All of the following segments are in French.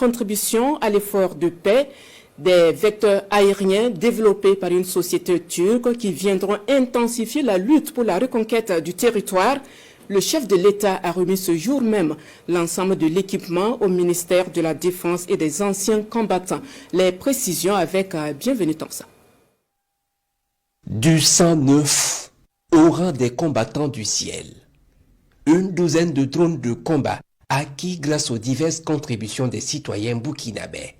Contribution à l'effort de paix, des vecteurs aériens développés par une société turque qui viendront intensifier la lutte pour la reconquête du territoire. Le chef de l'État a remis ce jour même l'ensemble de l'équipement au ministère de la Défense et des anciens combattants. Les précisions avec Bienvenue Tamsa. Du 109 au rang des combattants du ciel. Une douzaine de drones de combat acquis grâce aux diverses contributions des citoyens burkinabés.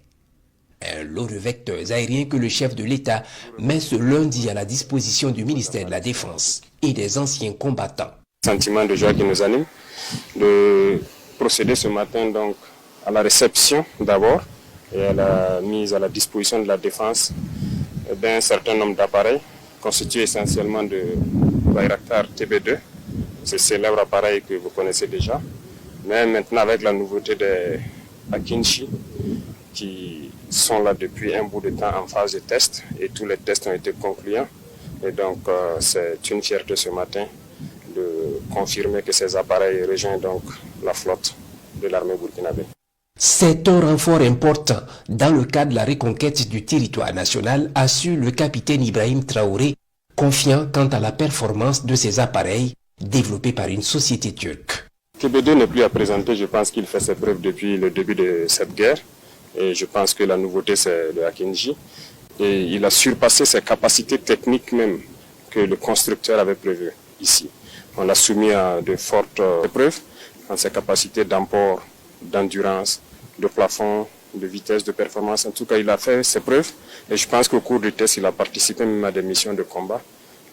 Un lot de vecteurs aériens que le chef de l'État met ce lundi à la disposition du ministère de la Défense et des anciens combattants. Sentiment de joie qui nous anime de procéder ce matin donc à la réception d'abord et à la mise à la disposition de la défense d'un certain nombre d'appareils constitués essentiellement de Bayraktar TB2, ce célèbre appareil que vous connaissez déjà, mais maintenant avec la nouveauté des Akinci qui sont là depuis un bout de temps en phase de test et tous les tests ont été concluants et donc c'est une fierté ce matin de confirmer que ces appareils rejoignent donc la flotte de l'armée burkinabé. C'est un renfort important dans le cadre de la reconquête du territoire national, assure le capitaine Ibrahim Traoré, confiant quant à la performance de ces appareils développés par une société turque. TB2 n'est plus à présenter, je pense qu'il fait ses preuves depuis le début de cette guerre et je pense que la nouveauté c'est le Akinji et il a surpassé ses capacités techniques même que le constructeur avait prévues ici. On l'a soumis à de fortes épreuves dans ses capacités d'emport, d'endurance, de plafond, de vitesse, de performance. En tout cas, il a fait ses preuves et je pense qu'au cours du test, il a participé même à des missions de combat.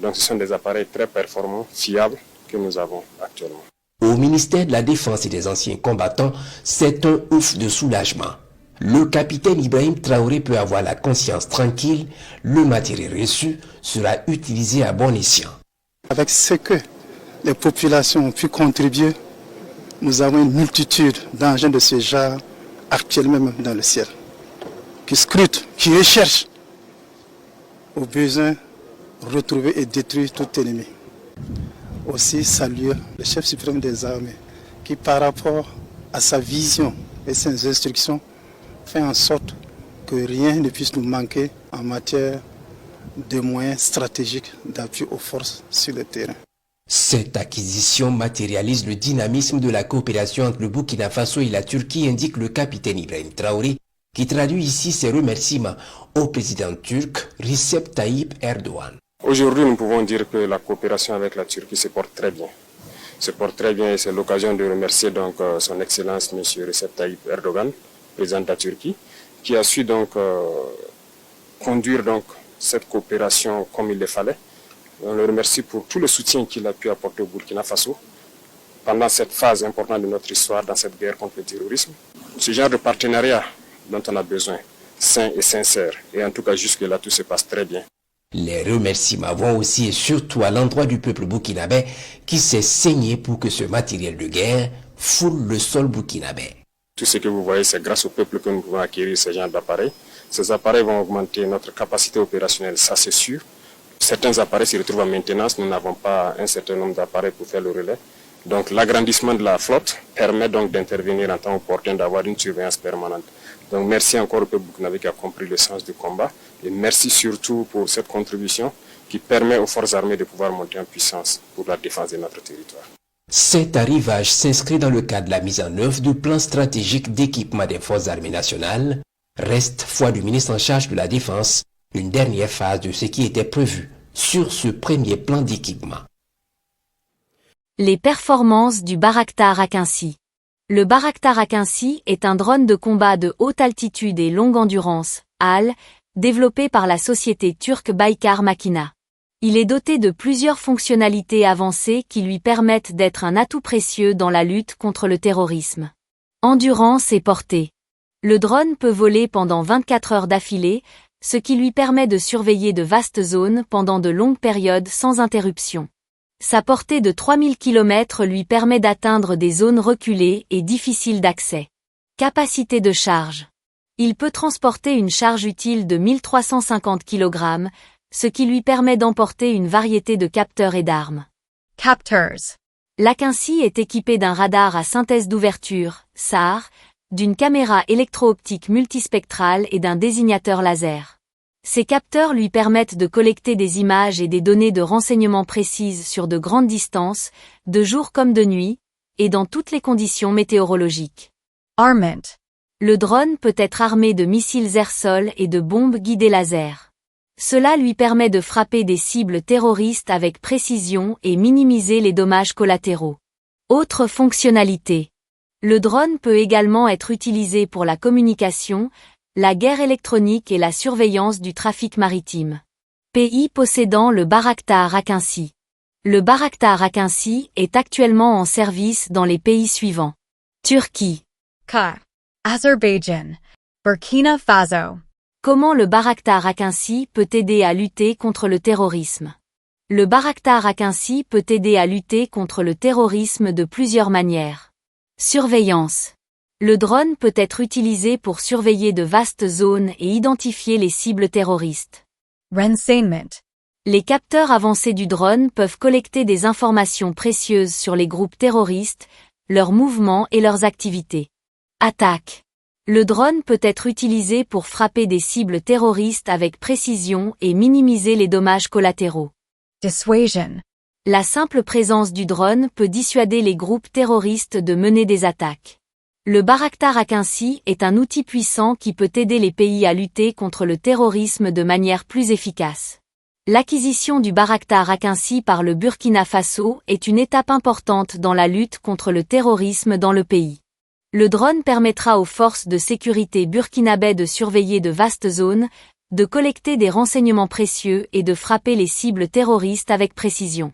Donc ce sont des appareils très performants, fiables que nous avons actuellement. Au ministère de la Défense et des anciens combattants, c'est un ouf de soulagement. Le capitaine Ibrahim Traoré peut avoir la conscience tranquille, le matériel reçu sera utilisé à bon escient. Avec ce que les populations ont pu contribuer, nous avons une multitude d'engins de ce genre actuellement même dans le ciel, qui scrutent, qui recherchent au besoin retrouver et détruire tout ennemi. Aussi saluer le chef suprême des armées qui par rapport à sa vision et ses instructions fait en sorte que rien ne puisse nous manquer en matière de moyens stratégiques d'appui aux forces sur le terrain. Cette acquisition matérialise le dynamisme de la coopération entre le Burkina Faso et la Turquie, indique le capitaine Ibrahim Traoré, qui traduit ici ses remerciements au président turc Recep Tayyip Erdogan. Aujourd'hui, nous pouvons dire que la coopération avec la Turquie se porte très bien. Se porte très bien et c'est l'occasion de remercier donc son Excellence M. Recep Tayyip Erdogan, président de la Turquie, qui a su donc conduire donc cette coopération comme il le fallait. On le remercie pour tout le soutien qu'il a pu apporter au Burkina Faso pendant cette phase importante de notre histoire dans cette guerre contre le terrorisme. Ce genre de partenariat dont on a besoin, sain et sincère. Et en tout cas, jusque-là, tout se passe très bien. Les remerciements vont aussi et surtout à l'endroit du peuple burkinabé qui s'est saigné pour que ce matériel de guerre foule le sol burkinabé. Tout ce que vous voyez, c'est grâce au peuple que nous pouvons acquérir ce genre d'appareils. Ces appareils vont augmenter notre capacité opérationnelle, ça c'est sûr. Certains appareils se retrouvent en maintenance, nous n'avons pas un certain nombre d'appareils pour faire le relais. Donc l'agrandissement de la flotte permet donc d'intervenir en temps opportun, d'avoir une surveillance permanente. Donc merci encore au peuple burkinabé qui a compris le sens du combat et merci surtout pour cette contribution qui permet aux forces armées de pouvoir monter en puissance pour la défense de notre territoire. Cet arrivage s'inscrit dans le cadre de la mise en œuvre du plan stratégique d'équipement des forces armées nationales. Reste, foi du ministre en charge de la Défense, une dernière phase de ce qui était prévu sur ce premier plan d'équipement. Les performances du Bayraktar Akinci. Le Bayraktar Akinci est un drone de combat de haute altitude et longue endurance, HAL, développé par la société turque Baykar Makina. Il est doté de plusieurs fonctionnalités avancées qui lui permettent d'être un atout précieux dans la lutte contre le terrorisme. Endurance et portée. Le drone peut voler pendant 24 heures d'affilée, ce qui lui permet de surveiller de vastes zones pendant de longues périodes sans interruption. Sa portée de 3000 km lui permet d'atteindre des zones reculées et difficiles d'accès. Capacité de charge. Il peut transporter une charge utile de 1350 kg, ce qui lui permet d'emporter une variété de capteurs et d'armes. Captors. L'Akinci est équipé d'un radar à synthèse d'ouverture, SAR, d'une caméra électro-optique multispectrale et d'un désignateur laser. Ces capteurs lui permettent de collecter des images et des données de renseignement précises sur de grandes distances, de jour comme de nuit, et dans toutes les conditions météorologiques. Armament. Le drone peut être armé de missiles air-sol et de bombes guidées laser. Cela lui permet de frapper des cibles terroristes avec précision et minimiser les dommages collatéraux. Autre fonctionnalité. Le drone peut également être utilisé pour la communication, la guerre électronique et la surveillance du trafic maritime. Pays possédant le Bayraktar Akinci. Le Bayraktar Akinci est actuellement en service dans les pays suivants. Turquie. Ka. Azerbaïdjan. Burkina Faso. Comment le Bayraktar Akinci peut aider à lutter contre le terrorisme? Le Bayraktar Akinci peut aider à lutter contre le terrorisme de plusieurs manières. Surveillance. Le drone peut être utilisé pour surveiller de vastes zones et identifier les cibles terroristes. Renseignement. Les capteurs avancés du drone peuvent collecter des informations précieuses sur les groupes terroristes, leurs mouvements et leurs activités. Attaque. Le drone peut être utilisé pour frapper des cibles terroristes avec précision et minimiser les dommages collatéraux. Dissuasion. La simple présence du drone peut dissuader les groupes terroristes de mener des attaques. Le Bayraktar Akinci est un outil puissant qui peut aider les pays à lutter contre le terrorisme de manière plus efficace. L'acquisition du Bayraktar Akinci par le Burkina Faso est une étape importante dans la lutte contre le terrorisme dans le pays. Le drone permettra aux forces de sécurité burkinabais de surveiller de vastes zones, de collecter des renseignements précieux et de frapper les cibles terroristes avec précision.